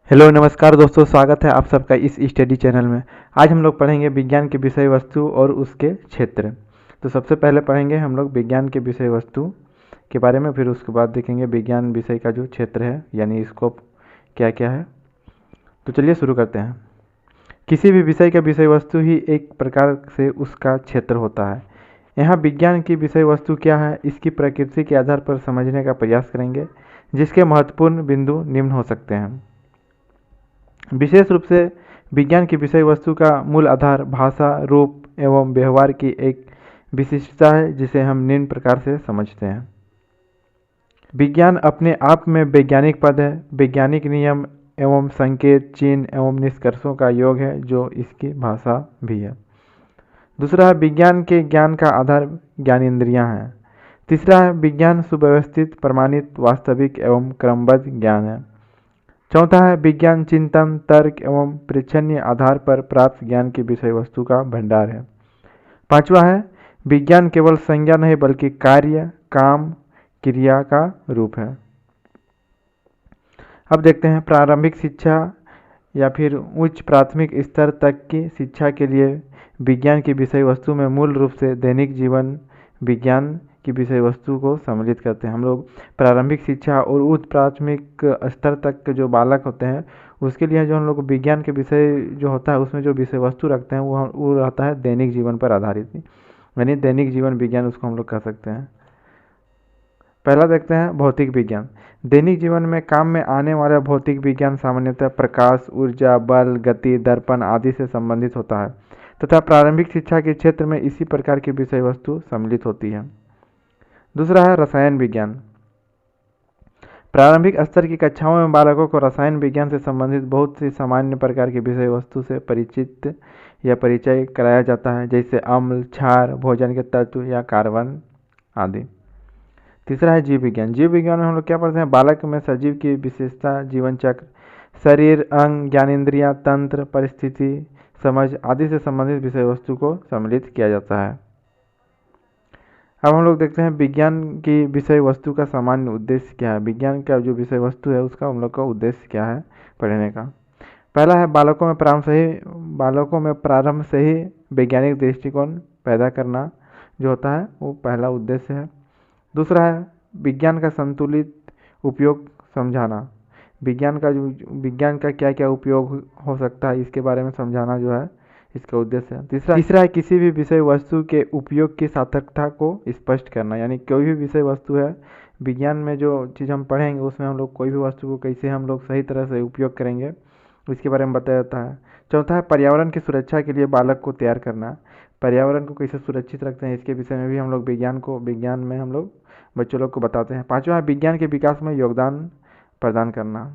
Hello नमस्कार दोस्तों, स्वागत है आप सबका इस स्टडी चैनल में। आज हम लोग पढ़ेंगे विज्ञान की विषय वस्तु और उसके क्षेत्र। तो सबसे पहले पढ़ेंगे हम लोग विज्ञान के विषय वस्तु के बारे में, फिर उसके बाद देखेंगे विज्ञान विषय का जो क्षेत्र है यानी स्कोप क्या क्या है। तो चलिए शुरू करते हैं। किसी भी विषय का विषय वस्तु ही एक प्रकार से उसका क्षेत्र होता है। यहाँ विज्ञान की विषय वस्तु क्या है, इसकी प्रकृति के आधार पर समझने का प्रयास करेंगे, जिसके महत्वपूर्ण बिंदु निम्न हो सकते हैं। विशेष रूप से विज्ञान की विषय वस्तु का मूल आधार भाषा, रूप एवं व्यवहार की एक विशिष्टता है, जिसे हम निम्न प्रकार से समझते हैं। विज्ञान अपने आप में वैज्ञानिक पद है, वैज्ञानिक नियम एवं संकेत, चिन्ह एवं निष्कर्षों का योग है, जो इसकी भाषा भी है। दूसरा है विज्ञान के ज्ञान का आधार ज्ञानेंद्रियां हैं। तीसरा है विज्ञान सुव्यवस्थित, प्रमाणित, वास्तविक एवं क्रमबद्ध ज्ञान है। चौथा है विज्ञान चिंतन, तर्क एवं परीक्षणीय आधार पर प्राप्त ज्ञान की विषय वस्तु का भंडार है। पांचवा है विज्ञान केवल संज्ञा नहीं बल्कि कार्य, काम, क्रिया का रूप है। अब देखते हैं प्रारंभिक शिक्षा या फिर उच्च प्राथमिक स्तर तक की शिक्षा के लिए विज्ञान की विषय वस्तु में मूल रूप से दैनिक जीवन विज्ञान की विषय वस्तु को सम्मिलित करते हैं। हम लोग प्रारंभिक शिक्षा और उच्च प्राथमिक स्तर तक के जो बालक होते हैं उसके लिए जो हम लोग विज्ञान के विषय जो होता है उसमें जो विषय वस्तु रखते हैं वो रहता है दैनिक जीवन पर आधारित, यानी दैनिक जीवन विज्ञान उसको हम लोग कह सकते हैं। पहला देखते हैं भौतिक विज्ञान। दैनिक जीवन में काम में आने वाला भौतिक विज्ञान सामान्यतः प्रकाश, ऊर्जा, बल, गति, दर्पण आदि से संबंधित होता है तथा प्रारंभिक शिक्षा के क्षेत्र में इसी प्रकार की विषय वस्तु सम्मिलित होती है। दूसरा है रसायन विज्ञान। प्रारंभिक स्तर की कक्षाओं में बालकों को रसायन विज्ञान से संबंधित बहुत सी सामान्य प्रकार की विषय वस्तु से परिचित या परिचय कराया जाता है, जैसे अम्ल, क्षार, भोजन के तत्व या कार्बन आदि। तीसरा है जीव विज्ञान। जीव विज्ञान में हम लोग क्या पढ़ते हैं, बालक में सजीव की विशेषता, जीवन चक्र, शरीर, अंग, ज्ञानेंद्रियां, तंत्र, परिस्थिति, समझ आदि से संबंधित विषय वस्तु को सम्मिलित किया जाता है। अब हम लोग देखते हैं विज्ञान की विषय वस्तु का सामान्य उद्देश्य क्या है। विज्ञान का जो विषय वस्तु है उसका हम लोग का उद्देश्य क्या है पढ़ने का। पहला है बालकों में प्रारंभ से ही वैज्ञानिक दृष्टिकोण पैदा करना जो होता है वो पहला उद्देश्य है। दूसरा है विज्ञान का संतुलित उपयोग समझाना। विज्ञान का क्या क्या उपयोग हो सकता है इसके बारे में समझाना जो है इसका उद्देश्य है। तीसरा है किसी भी विषय वस्तु के उपयोग की सार्थकता को स्पष्ट करना, यानी कोई भी विषय वस्तु है विज्ञान में जो चीज़ हम पढ़ेंगे उसमें हम लोग कोई भी वस्तु को कैसे हम लोग सही तरह से उपयोग करेंगे इसके बारे में बताया जाता है। चौथा है पर्यावरण की सुरक्षा के लिए बालक को तैयार करना। पर्यावरण को कैसे सुरक्षित रखते हैं इसके विषय में भी हम लोग विज्ञान में हम लोग बच्चों लोग को बताते हैं। पांचवा है विज्ञान के विकास में योगदान प्रदान करना।